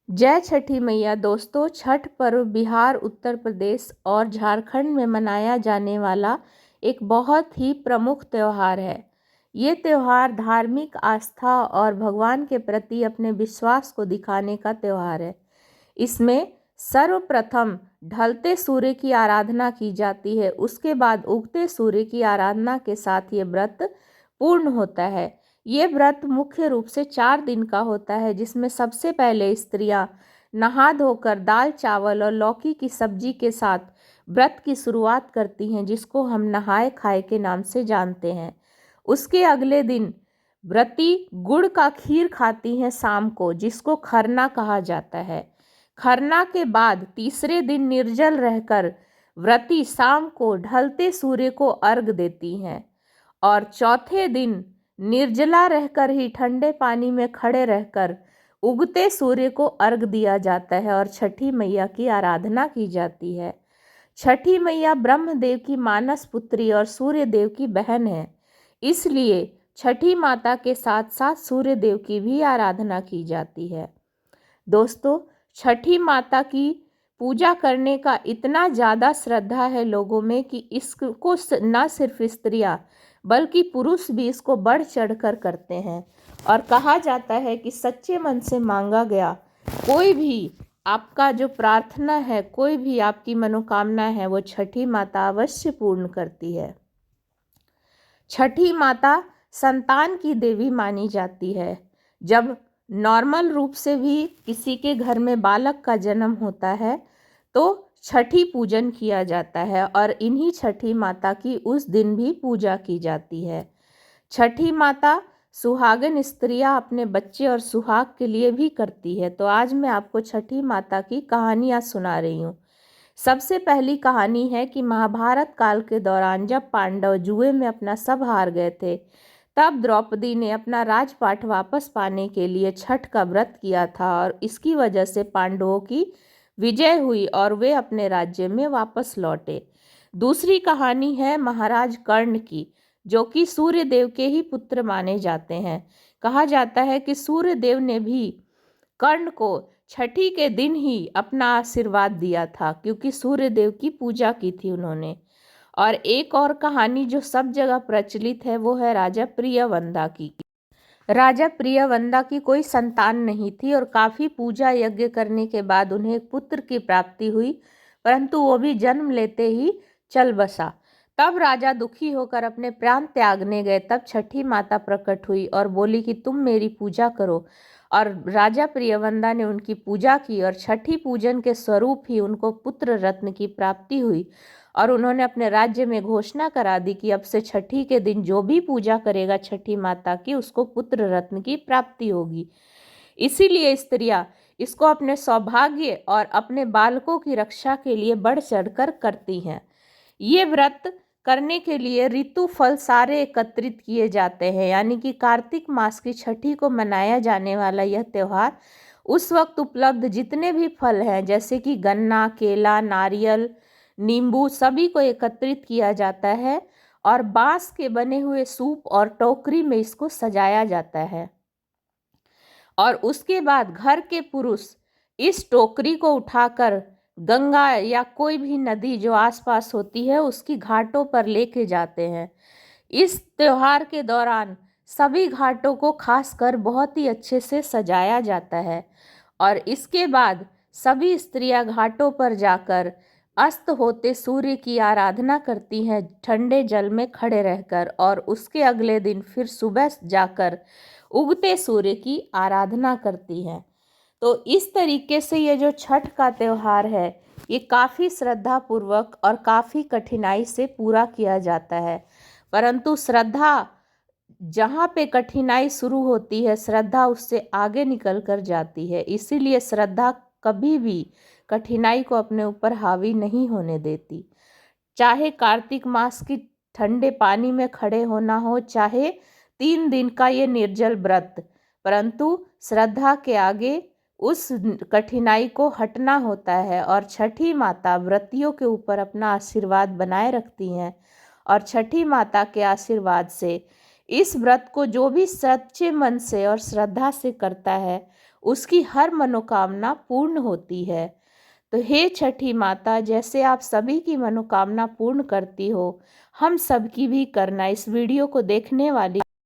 जय छठी मैया। दोस्तों, छठ पर्व बिहार, उत्तर प्रदेश और झारखंड में मनाया जाने वाला एक बहुत ही प्रमुख त्यौहार है। ये त्यौहार धार्मिक आस्था और भगवान के प्रति अपने विश्वास को दिखाने का त्यौहार है। इसमें सर्वप्रथम ढलते सूर्य की आराधना की जाती है। उसके बाद उगते सूर्य की आराधना के साथ ये व्रत पूर्ण होता है। ये व्रत मुख्य रूप से 4 दिन का होता है, जिसमें सबसे पहले स्त्रियां नहा धोकर दाल चावल और लौकी की सब्जी के साथ व्रत की शुरुआत करती हैं, जिसको हम नहाए खाए के नाम से जानते हैं। उसके अगले दिन व्रती गुड़ का खीर खाती हैं शाम को, जिसको खरना कहा जाता है। खरना के बाद तीसरे दिन निर्जल रहकर व्रती शाम को ढलते सूर्य को अर्घ देती हैं और चौथे दिन निर्जला रहकर ही ठंडे पानी में खड़े रहकर उगते सूर्य को अर्घ दिया जाता है और छठी मैया की आराधना की जाती है। छठी मैया ब्रह्मदेव की मानस पुत्री और सूर्य देव की बहन है, इसलिए छठी माता के साथ साथ सूर्य देव की भी आराधना की जाती है। दोस्तों, छठी माता की पूजा करने का इतना ज़्यादा श्रद्धा है लोगों में कि इसको न सिर्फ स्त्रियां बल्कि पुरुष भी इसको बढ़ चढ़कर करते हैं। और कहा जाता है कि सच्चे मन से मांगा गया कोई भी आपका जो प्रार्थना है, कोई भी आपकी मनोकामना है, वो छठी माता अवश्य पूर्ण करती है। छठी माता संतान की देवी मानी जाती है। जब नॉर्मल रूप से भी किसी के घर में बालक का जन्म होता है तो छठी पूजन किया जाता है और इन्हीं छठी माता की उस दिन भी पूजा की जाती है। छठी माता सुहागन स्त्रियां अपने बच्चे और सुहाग के लिए भी करती है। तो आज मैं आपको छठी माता की कहानियाँ सुना रही हूँ। सबसे पहली कहानी है कि महाभारत काल के दौरान जब पांडव जुए में अपना सब हार गए थे, तब द्रौपदी ने अपना राजपाट वापस पाने के लिए छठ का व्रत किया था और इसकी वजह से पांडवों की विजय हुई और वे अपने राज्य में वापस लौटे। दूसरी कहानी है महाराज कर्ण की, जो कि सूर्य देव के ही पुत्र माने जाते हैं। कहा जाता है कि सूर्य देव ने भी कर्ण को छठी के दिन ही अपना आशीर्वाद दिया था, क्योंकि सूर्य देव की पूजा की थी उन्होंने। और एक और कहानी जो सब जगह प्रचलित है वो है राजा प्रियवंदा की। राजा प्रियवंदा की कोई संतान नहीं थी और काफ़ी पूजा यज्ञ करने के बाद उन्हें एक पुत्र की प्राप्ति हुई, परंतु वो भी जन्म लेते ही चल बसा। तब राजा दुखी होकर अपने प्राण त्यागने गए। तब छठी माता प्रकट हुई और बोली कि तुम मेरी पूजा करो। और राजा प्रियवंदा ने उनकी पूजा की और छठी पूजन के स्वरूप ही उनको पुत्र रत्न की प्राप्ति हुई। और उन्होंने अपने राज्य में घोषणा करा दी कि अब से छठी के दिन जो भी पूजा करेगा छठी माता की, उसको पुत्र रत्न की प्राप्ति होगी। इसीलिए स्त्रियां इसको अपने सौभाग्य और अपने बालकों की रक्षा के लिए बढ़ चढ़कर करती हैं। ये व्रत करने के लिए ऋतु फल सारे एकत्रित किए जाते हैं, यानी कि कार्तिक मास की छठी को मनाया जाने वाला यह त्यौहार उस वक्त उपलब्ध जितने भी फल हैं, जैसे कि गन्ना, केला, नारियल, नींबू, सभी को एकत्रित किया जाता है और बांस के बने हुए सूप और टोकरी में इसको सजाया जाता है। और उसके बाद घर के पुरुष इस टोकरी को उठाकर गंगा या कोई भी नदी जो आसपास होती है उसकी घाटों पर लेके जाते हैं। इस त्योहार के दौरान सभी घाटों को खासकर बहुत ही अच्छे से सजाया जाता है और इसके बाद सभी स्त्रियां घाटों पर जाकर अस्त होते सूर्य की आराधना करती हैं ठंडे जल में खड़े रहकर, और उसके अगले दिन फिर सुबह जाकर उगते सूर्य की आराधना करती हैं। तो इस तरीके से ये जो छठ का त्यौहार है ये काफ़ी श्रद्धापूर्वक और काफ़ी कठिनाई से पूरा किया जाता है, परंतु श्रद्धा जहाँ पे कठिनाई शुरू होती है, श्रद्धा उससे आगे निकल कर जाती है। इसीलिए श्रद्धा कभी भी कठिनाई को अपने ऊपर हावी नहीं होने देती। चाहे कार्तिक मास की ठंडे पानी में खड़े होना हो, चाहे 3 दिन का ये निर्जल व्रत, परंतु श्रद्धा के आगे उस कठिनाई को हटना होता है। और छठी माता व्रतियों के ऊपर अपना आशीर्वाद बनाए रखती हैं और छठी माता के आशीर्वाद से इस व्रत को जो भी सच्चे मन से और श्रद्धा से करता है उसकी हर मनोकामना पूर्ण होती है। तो हे छठी माता, जैसे आप सभी की मनोकामना पूर्ण करती हो, हम सबकी भी करना। इस वीडियो को देखने वाली